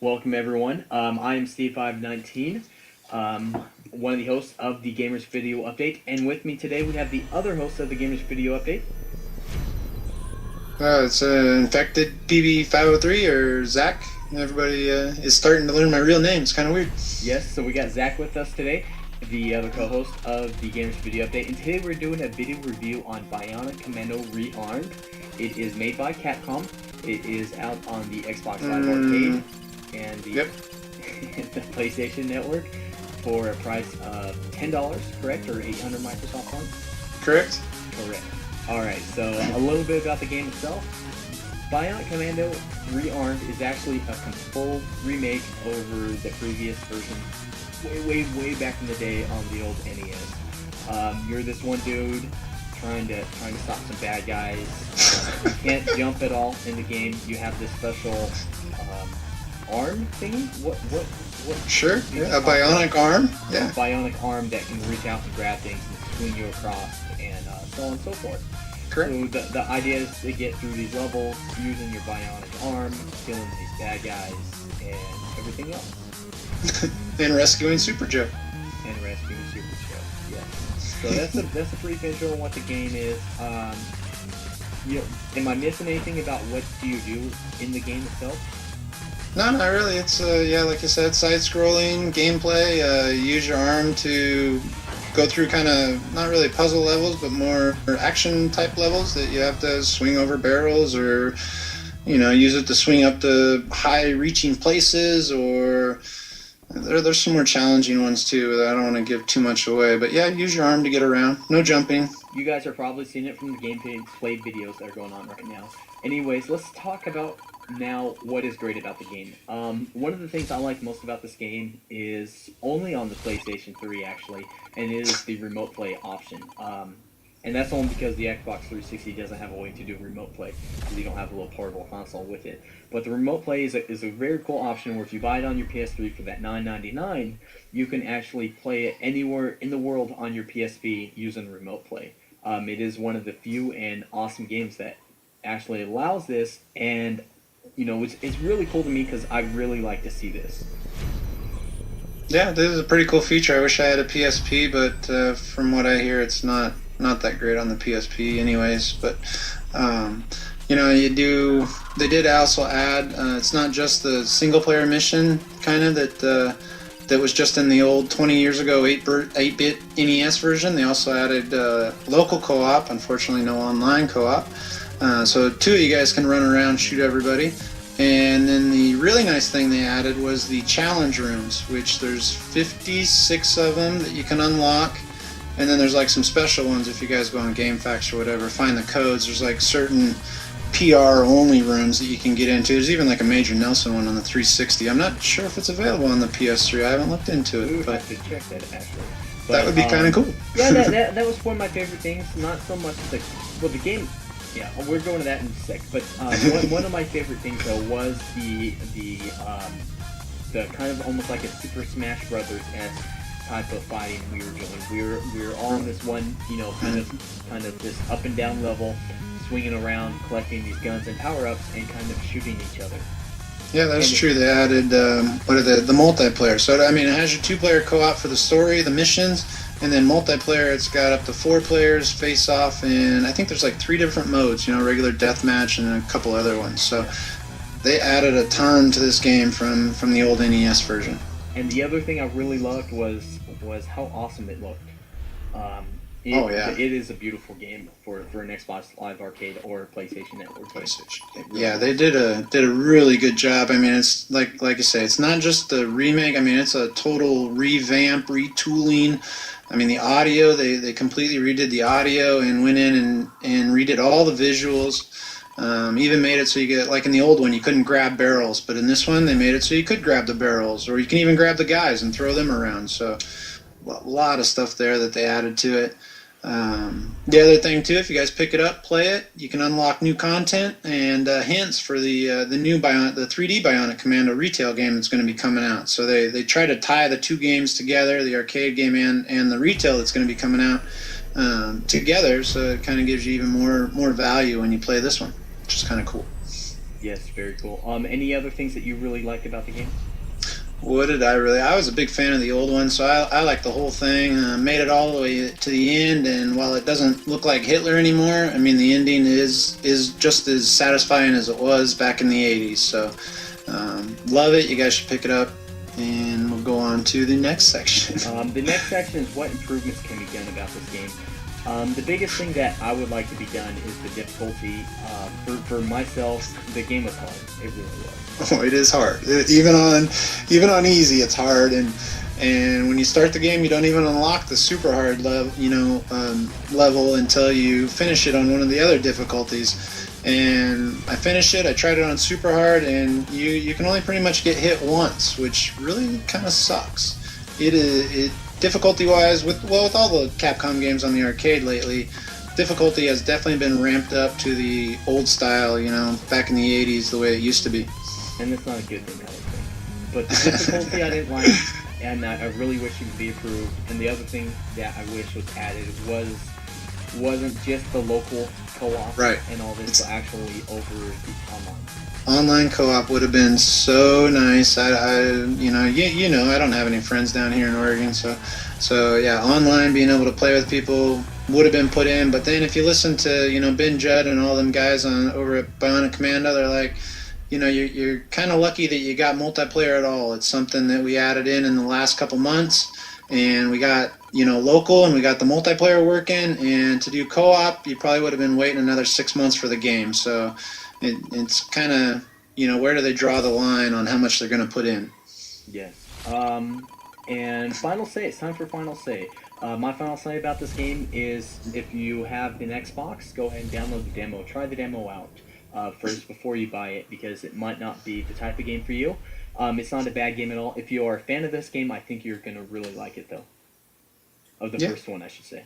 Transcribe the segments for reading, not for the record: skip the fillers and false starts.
Welcome everyone. I am Steve519, one of the hosts of the Gamers Video Update, and with me today we have the other host of the Gamers Video Update. It's Infected PB503 or Zach. Everybody is starting to learn my real name. It's kind of weird. Yes, so we got Zach with us today, the other co-host of the Gamers Video Update, and today we're doing a video review on Bionic Commando Rearmed. It is made by Capcom. It is out on the Xbox Live Arcade and the, the PlayStation Network for a price of $10, correct? Or 800 Microsoft points? Correct. Correct. Alright, so a little bit about the game itself. Bionic Commando Rearmed is actually a full remake over the previous version way back in the day on the old NES. You're this one dude trying to stop some bad guys. You can't jump at all in the game. You have this special arm thingy? What? Sure. Yeah, a bionic arm. Yeah. A bionic arm that can reach out and grab things and swing you across and so on and so forth. Correct. So the idea is to get through these levels using your bionic arm, killing these bad guys, and everything else. And rescuing Super Joe. And rescuing Super Joe. Yes. So that's a brief intro on what the game is. Am I missing anything about what do you do in the game itself? No, not really. It's like you said, side-scrolling gameplay. Use your arm to go through kind of not really puzzle levels, but more action type levels that you have to swing over barrels or use it to swing up to high reaching places, or there's some more challenging ones too that I don't want to give too much away. But yeah, use your arm to get around. No jumping. You guys are probably seeing it from the gameplay videos that are going on right now. Anyways, let's talk about now what is great about the game. One of the things I like most about this game is only on the PlayStation 3 actually, and it is the remote play option. And that's only because the Xbox 360 doesn't have a way to do remote play, because you don't have a little portable console with it. But the remote play is a very cool option where if you buy it on your PS3 for that $9.99, you can actually play it anywhere in the world on your PSP using remote play. It is one of the few and awesome games that actually allows this, and it's really cool to me because I really like to see this. Yeah, this is a pretty cool feature. I wish I had a PSP, but from what I hear, it's not that great on the PSP anyways. But they did also add, it's not just the single player mission kind of that was just in the old 20 years ago 8-bit NES version. They also added local co-op, unfortunately no online co-op. So two of you guys can run around, shoot everybody. And then the really nice thing they added was the challenge rooms, which there's 56 of them that you can unlock. And then there's like some special ones if you guys go on GameFAQs or whatever, find the codes. There's like certain PR only rooms that you can get into. There's even like a Major Nelson one on the 360. I'm not sure if it's available on the PS3. I haven't looked into it. I could check that actually. But, that would be kind of cool. Yeah, that was one of my favorite things. Not so much the game. Yeah, we're going to that in a sec. But one of my favorite things though was the kind of almost like a Super Smash Brothers-esque type of fighting we were doing. We were all on this one, kind of this up and down level, swinging around, collecting these guns and power-ups, and kind of shooting each other. Yeah, that's true. They added the multiplayer. So I mean, it has your two-player co-op for the story, the missions, and then multiplayer. It's got up to 4 players face off, and I think there's like 3 different modes. Regular deathmatch and a couple other ones. So they added a ton to this game from the old NES version. And the other thing I really loved was how awesome it looked. It is a beautiful game for an Xbox Live Arcade or PlayStation Network. PlayStation. Yeah, they did a really good job. I mean, it's like you say, it's not just the remake. I mean, it's a total revamp, retooling. I mean, the audio, they completely redid the audio and went in and redid all the visuals. Even made it so you get, like in the old one, you couldn't grab barrels, but in this one, they made it so you could grab the barrels, or you can even grab the guys and throw them around. So a lot of stuff there that they added to it. The other thing too, if you guys pick it up, play it, you can unlock new content and hints for the new the 3D Bionic Commando retail game that's going to be coming out. So they try to tie the two games together, the arcade game and the retail that's going to be coming out together. So it kind of gives you even more value when you play this one, which is kind of cool. Yes, very cool. Any other things that you really liked about the game? What did I really? I was a big fan of the old one, so I liked the whole thing. Made it all the way to the end, and while it doesn't look like Hitler anymore, I mean the ending is just as satisfying as it was back in the '80s. So love it. You guys should pick it up, and we'll go on to the next section. The next section is what improvements can be done about this game. The biggest thing that I would like to be done is the difficulty. For myself, the game was hard. It really was. Oh, it is hard. Even on easy, it's hard, and when you start the game, you don't even unlock the super hard level until you finish it on one of the other difficulties. And I finished it. I tried it on super hard, and you can only pretty much get hit once, which really kind of sucks. It difficulty wise with all the Capcom games on the arcade lately, difficulty has definitely been ramped up to the old style, back in the '80s, the way it used to be. And that's not a good thing, I don't think. But the difficulty I didn't like, and I really wish it would be improved. And the other thing that I wish was added wasn't just the local co-op Right. and all this, but actually over the online. Online co-op would have been so nice. I I don't have any friends down here in Oregon, so yeah, online being able to play with people would have been put in. But then if you listen to Ben Judd and all them guys over at Bionic Commando, they're like, you're kind of lucky that you got multiplayer at all. It's something that we added in the last couple months, and we got local, and we got the multiplayer working. And to do co-op, you probably would have been waiting another 6 months for the game. So it's kind of where do they draw the line on how much they're going to put in? Yes. And final say. It's time for final say. My final say about this game is if you have an Xbox, go ahead and download the demo. Try the demo out first before you buy it, because it might not be the type of game for you. It's not a bad game at all. If you are a fan of this game, I think you're going to really like it, though. Of the first one, I should say.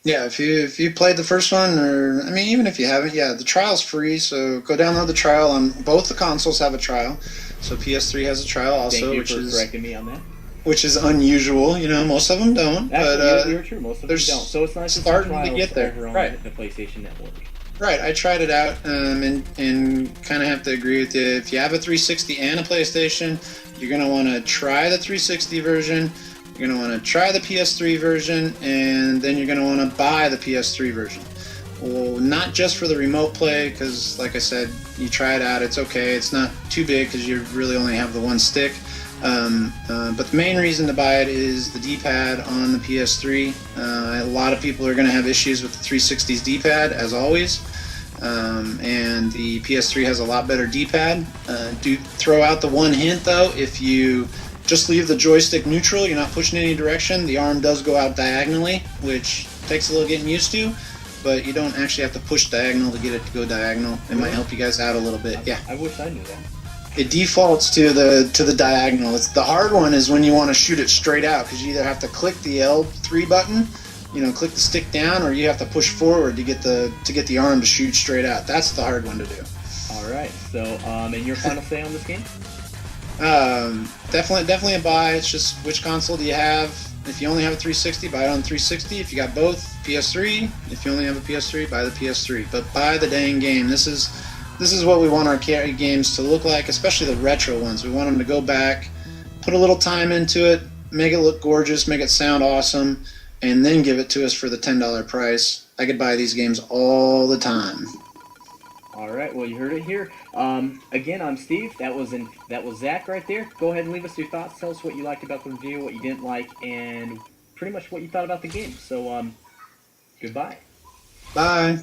Yeah, if you played the first one, or even if you haven't, the trial's free, so go download the trial. On both the consoles have a trial, so PS3 has a trial also, Thank you for correcting me on that. Which is unusual. Most of them don't. But you're true. Most of them don't. So it's nice starting to get there. Over on Right. the PlayStation Network. Right. I tried it out, and kind of have to agree with you. If you have a 360 and a PlayStation, you're gonna want to try the 360 version. You're going to want to try the PS3 version, and then you're going to want to buy the PS3 version. Well, not just for the remote play, because like I said, you try it out, it's okay. It's not too big because you really only have the one stick. But the main reason to buy it is the D-pad on the PS3. A lot of people are going to have issues with the 360's D-pad, as always. And the PS3 has a lot better D-pad. Do throw out the one hint, though, if you just leave the joystick neutral, you're not pushing any direction, the arm does go out diagonally, which takes a little getting used to, but you don't actually have to push diagonal to get it to go diagonal. It might help you guys out a little bit. Yeah. I wish I knew that. It defaults to the diagonal. It's the hard one is when you want to shoot it straight out, because you either have to click the L3 button, click the stick down, or you have to push forward to get the arm to shoot straight out. That's the hard one to do. All right. So, and your final say on this game? Definitely a buy. It's just which console do you have? If you only have a 360, buy it on 360. If you got both, PS3. If you only have a PS3, buy the PS3. But buy the dang game. This is what we want our games to look like, especially the retro ones. We want them to go back, put a little time into it, make it look gorgeous, make it sound awesome, and then give it to us for the $10 price. I could buy these games all the time. All right, well, you heard it here. Again, I'm Steve. That was Zach right there. Go ahead and leave us your thoughts. Tell us what you liked about the review, what you didn't like, and pretty much what you thought about the game. So, goodbye. Bye.